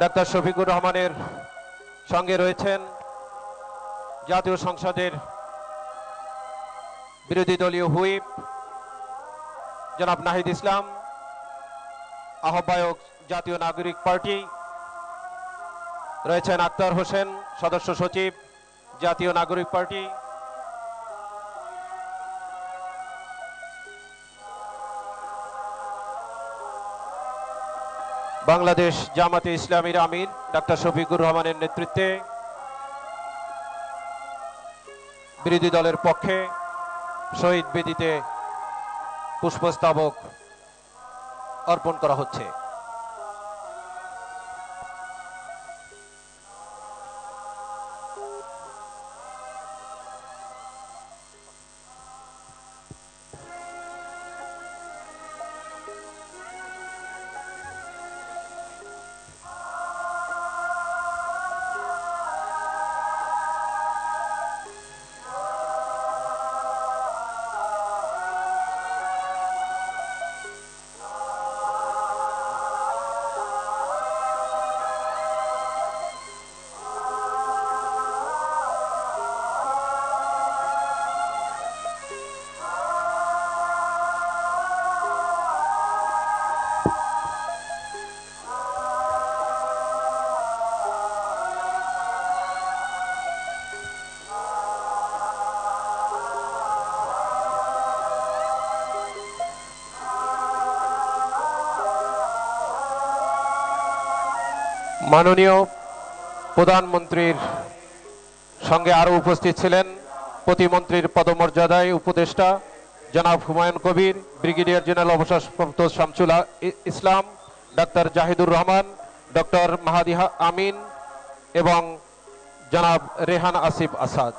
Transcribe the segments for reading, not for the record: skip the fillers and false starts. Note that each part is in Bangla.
ডাক্তার শফিকুর রহমানের সঙ্গে রয়েছেন জাতীয় সংসদের বিরোধী দলীয় হুইপ জনাব নাহিদ ইসলাম, আহ্বায়ক জাতীয় নাগরিক পার্টি রয়েছেন আক্তার হোসেন, সদস্য সচিব জাতীয় নাগরিক পার্টি, বাংলাদেশ জামাতে ইসলামীর আমির ডাক্তার শফিকুর রহমানের নেতৃত্বে বিরোধী দলের পক্ষে শহীদ বেদিতে পুষ্পস্তবক অর্পণ করা হচ্ছে। মাননীয় প্রধানমন্ত্রীর সঙ্গে আরও উপস্থিত ছিলেন প্রতিমন্ত্রীর পদমর্যাদায় উপদেষ্টা জনাব হুমায়ুন কবির, ব্রিগেডিয়ার জেনারেল অবসরপ্রাপ্ত শামসুল ইসলাম, ডাক্তার জাহিদুর রহমান, ডক্টর মাহাদি আমিন এবং জনাব রেহান আসিফ আসাদ।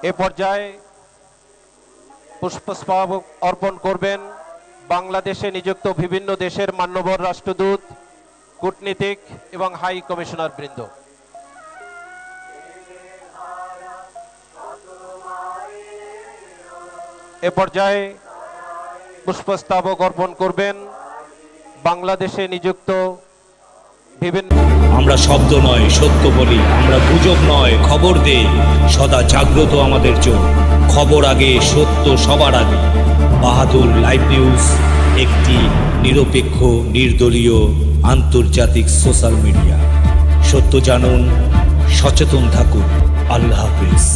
এ পর্যায়ে পুষ্পস্তবক অর্পণ করবেন বাংলাদেশে নিযুক্ত বিভিন্ন দেশের মান্যবর রাষ্ট্রদূত, কূটনীতিক এবং হাই কমিশনার বৃন্দ। এ পর্যায়ে পুষ্পস্তবক অর্পণ করবেন বাংলাদেশে নিযুক্ত বিভিন্ন। আমরা শব্দ নয় সত্য বলি, আমরা গুজব নয় খবর দেই, সদা জাগ্রত আমাদের চোখ, খবর আগে, সত্য সবার আগে। বাহাদুর লাইভ নিউজ একটি নিরপেক্ষ, নির্দলীয়, আন্তর্জাতিক সোশ্যাল মিডিয়া। সত্য জানুন, সচেতন থাকুন। আল্লাহ হাফিজ।